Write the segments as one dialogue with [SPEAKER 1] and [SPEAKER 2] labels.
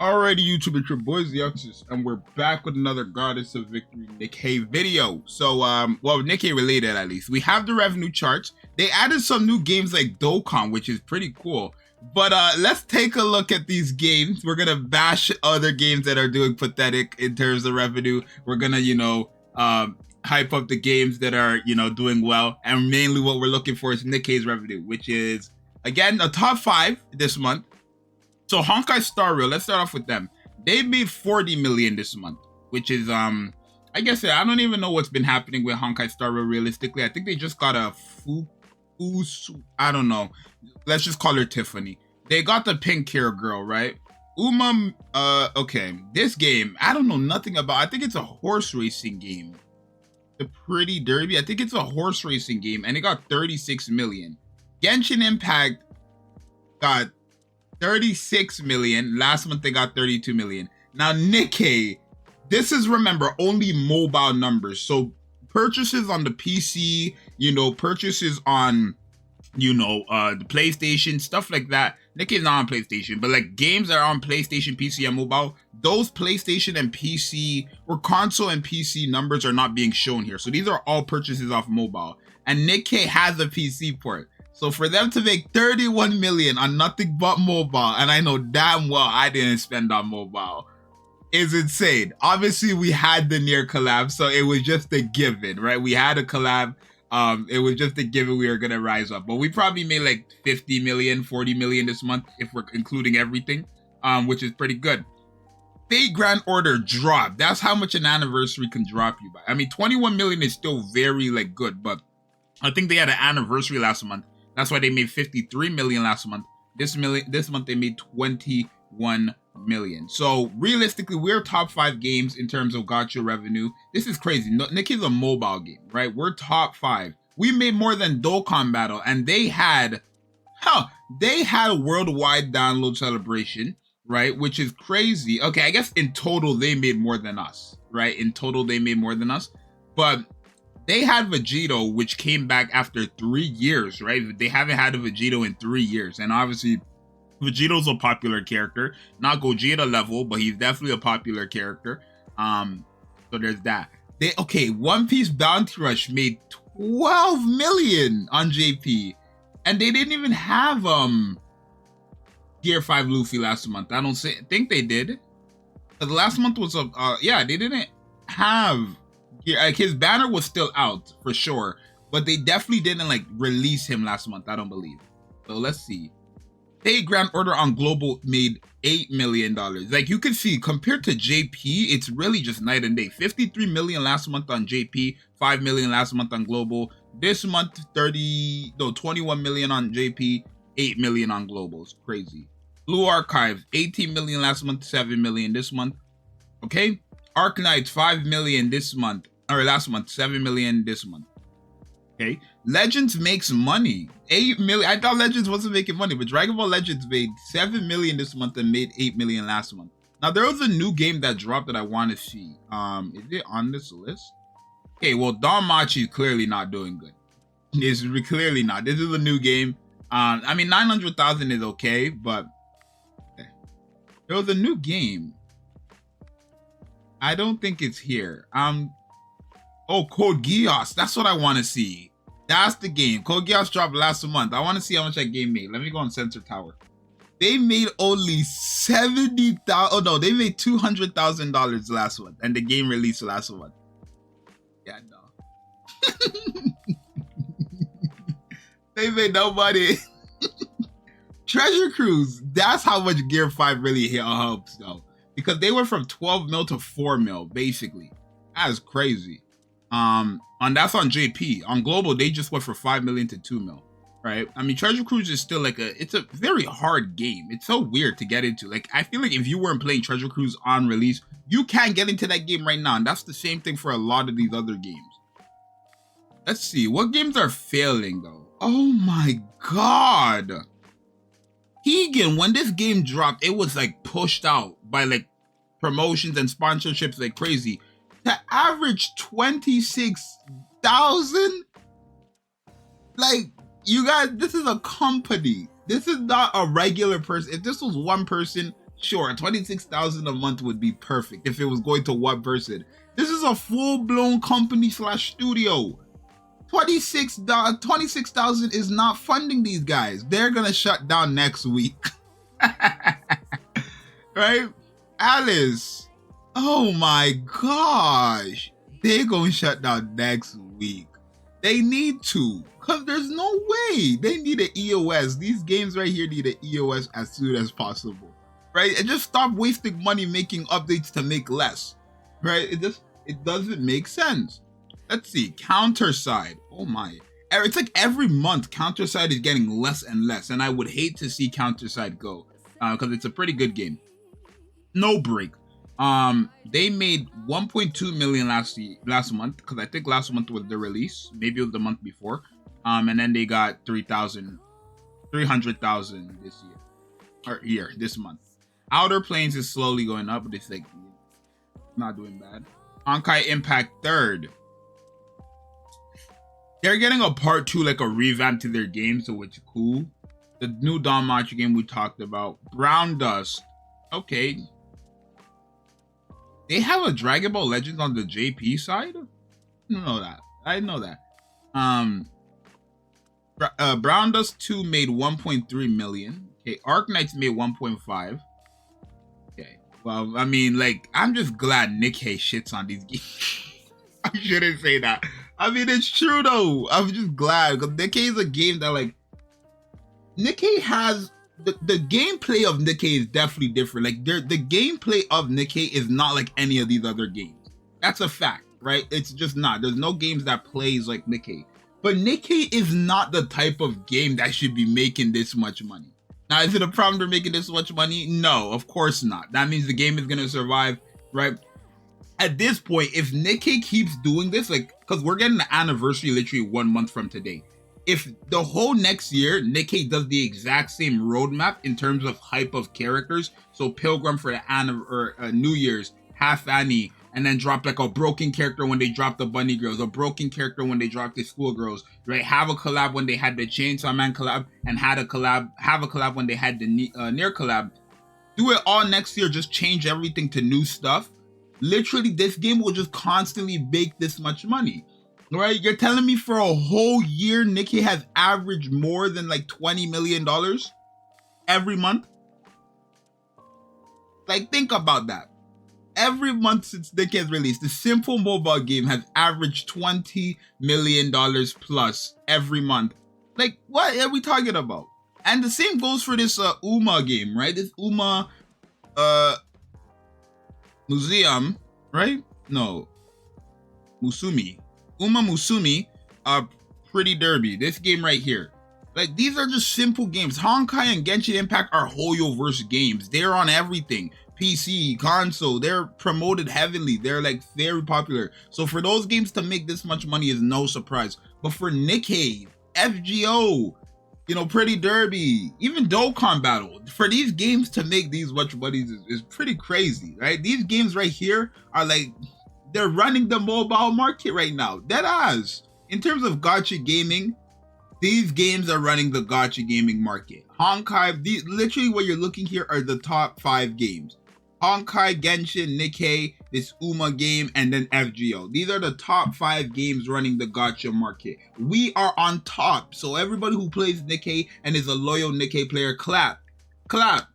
[SPEAKER 1] Alrighty, YouTube, it's your boy Zxous, and we're back with another Goddess of Victory Nikke video. So, well, Nikke related at least. We have the revenue charts. They added some new games like Dokkan, which is pretty cool. But let's take a look at these games. We're gonna bash other games that are doing pathetic in terms of revenue. We're gonna, hype up the games that are, doing well. And mainly what we're looking for is Nikke's revenue, which is, again, a top 5 this month. So Honkai Star Rail, let's start off with them. They made 40 million this month, which is I guess I don't even know what's been happening with Honkai Star Rail realistically. I think they just got a I don't know. Let's just call her Tiffany. They got the pink hair girl, right? Okay. This game, I don't know nothing about. I think it's a horse racing game. The Pretty Derby. I think it's a horse racing game, and it got 36 million. Genshin Impact got 36 million. Last month they got 32 million. Now Nikke, this is, remember, only mobile numbers. So purchases on the PC, purchases on, the PlayStation, stuff like that. Nikke is not on PlayStation, but like games that are on PlayStation, PC, and mobile, those PlayStation and PC or console and PC numbers are not being shown here. So these are all purchases off mobile. And Nikke has a PC port. So for them to make 31 million on nothing but mobile, and I know damn well I didn't spend on mobile, is insane. Obviously, we had the Nier collab, so it was just a given, right? We had a collab. It was just a given we were going to rise up. But we probably made like 50 million, 40 million this month if we're including everything, which is pretty good. Fate Grand Order dropped. That's how much an anniversary can drop you by. I mean, 21 million is still very good, but I think they had an anniversary last month. That's why they made 53 million last month. This month they made 21 million. So realistically, we're top 5 games in terms of gacha revenue. This is crazy. Nikke's a mobile game, right? We're top 5. We made more than Dokkan Battle, and they had a worldwide download celebration, right? Which is crazy. Okay, I guess in total they made more than us, right? In total they made more than us, but they had Vegito, which came back after 3 years, right? They haven't had a Vegito in 3 years. And obviously, Vegito's a popular character. Not Gogeta level, but he's definitely a popular character. So there's that. One Piece Bounty Rush made 12 million on JP. And they didn't even have Gear 5 Luffy last month. I don't think they did. The last month was they didn't have. Yeah, his banner was still out for sure, but they definitely didn't release him last month. I don't believe. So let's see. Fate Grand Order on global made $8 million. Like you can see, compared to JP, it's really just night and day. 53 million last month on JP, 5 million last month on global. This month, 21 million on JP, 8 million on global. It's crazy. Blue Archive, 18 million last month, 7 million this month. Okay. Arc Knights, 5 million this month. Or last month, 7 million this month. Okay. Legends makes money. 8 million. I thought Legends wasn't making money, but Dragon Ball Legends made 7 million this month and made 8 million last month. Now there was a new game that dropped that I want to see. Is it on this list? Okay, well, Danmachi is clearly not doing good. It's clearly not. This is a new game. I mean 900,000 is okay, but okay. There was a new game. I don't think it's here. Code Geass. That's what I want to see. That's the game. Code Geass dropped last month. I want to see how much that game made. Let me go on Sensor Tower. They made only 70,000. Oh no, they made $200,000 last month, and the game released last month. Yeah, no. They made no money. Treasure Cruise. That's how much Gear 5 really helps, though. Because they went from 12 mil to 4 mil, basically. That's crazy. And that's on JP. On global, they just went from 5 million to 2 mil, right? I mean, Treasure Cruise is still it's a very hard game. It's so weird to get into. I feel like if you weren't playing Treasure Cruise on release, you can't get into that game right now. And that's the same thing for a lot of these other games. Let's see. What games are failing, though? Oh my God. Keegan, when this game dropped, it was pushed out by promotions and sponsorships like crazy. To average 26,000? You guys, this is a company. This is not a regular person. If this was one person Sure, 26,000 a month would be perfect if it was going to one person. This is a full-blown company slash studio. 26,000 is not funding these guys. They're gonna shut down next week. Right? Alice. Oh my gosh. They're gonna shut down next week. They need to, because there's no way. They need an EOS. These games right here need an EOS as soon as possible. Right? And just stop wasting money making updates to make less. Right? It doesn't make sense. Let's see. Counter side. Oh my. It's like every month Counter side is getting less and less. And I would hate to see Counter side go. Because it's a pretty good game. No break. They made 1.2 million last month. Because I think last month was the release. Maybe it was the month before. And then they got 300,000 this year. This month. Outer Planes is slowly going up. But it's like not doing bad. Honkai Impact 3rd. They're getting a part 2, like a revamp to their game, so it's cool. The new Danmachi game we talked about. Brown Dust. Okay. They have a Dragon Ball Legends on the JP side? I know that. Brown Dust 2 made 1.3 million. Okay, Arc Knights made 1.5. Okay. Well, I mean, like, I'm just glad Nikke shits on these games. I shouldn't say that. I mean, it's true though. I'm just glad because Nikke is a game that, like, Nikke has the gameplay of Nikke is definitely different. Like, the gameplay of Nikke is not like any of these other games. That's a fact, right? It's just not. There's no games that plays like Nikke. But Nikke is not the type of game that should be making this much money. Now, is it a problem for making this much money? No, of course not. That means the game is gonna survive, right? At this point, if Nikke keeps doing this, like, because we're getting the anniversary literally 1 month from today. If the whole next year, Nikke does the exact same roadmap in terms of hype of characters, so Pilgrim for the New Year's, Half Annie, and then drop like a broken character when they drop the Bunny Girls, a broken character when they drop the Schoolgirls, right? Have a collab when they had the Chainsaw Man collab, and have a collab when they had the Nier collab. Do it all next year, just change everything to new stuff. Literally, this game will just constantly make this much money, right? You're telling me for a whole year, Nikke has averaged more than like $20 million every month? Like, think about that. Every month since Nikke has released, the simple mobile game has averaged $20 million plus every month. Like, what are we talking about? And the same goes for this Uma game, right? This Uma Museum, right? No, Musumi. Uma Musumi, Pretty Derby. This game right here. Like, these are just simple games. Honkai and Genshin Impact are Hoyoverse games. They're on everything. PC, console, they're promoted heavily. They're like very popular. So for those games to make this much money is no surprise. But for Nikke, FGO, you know, Pretty Derby, even Dokkan Battle, for these games to make these much money is pretty crazy, right? These games right here are like, they're running the mobile market right now. Deadass. In terms of gacha gaming, these games are running the gacha gaming market. Honkai, literally what you're looking here are the top 5 games. Honkai, Genshin, Nikke, this Uma game, and then FGO. These are the top 5 games running the gacha market. We are on top. So everybody who plays Nikke and is a loyal Nikke player, clap. Clap.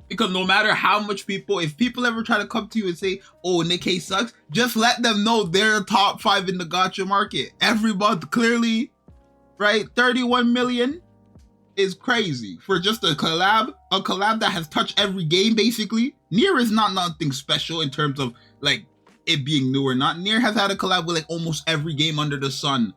[SPEAKER 1] Because no matter how much if people ever try to come to you and say, oh, Nikke sucks, just let them know they're top 5 in the gacha market. Every month, clearly, right? 31 million is crazy for just a collab that has touched every game, basically. Nier is not nothing special in terms of like it being new or not. Nier has had a collab with like almost every game under the sun.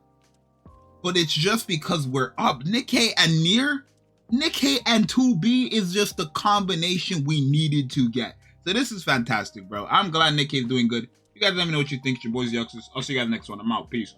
[SPEAKER 1] But it's just because we're up. Nikke and Nier, Nikke and 2B is just the combination we needed to get. So this is fantastic, bro. I'm glad Nikke is doing good. You guys let me know what you think. It's your boy Zxous. I'll see you guys next one. I'm out. Peace.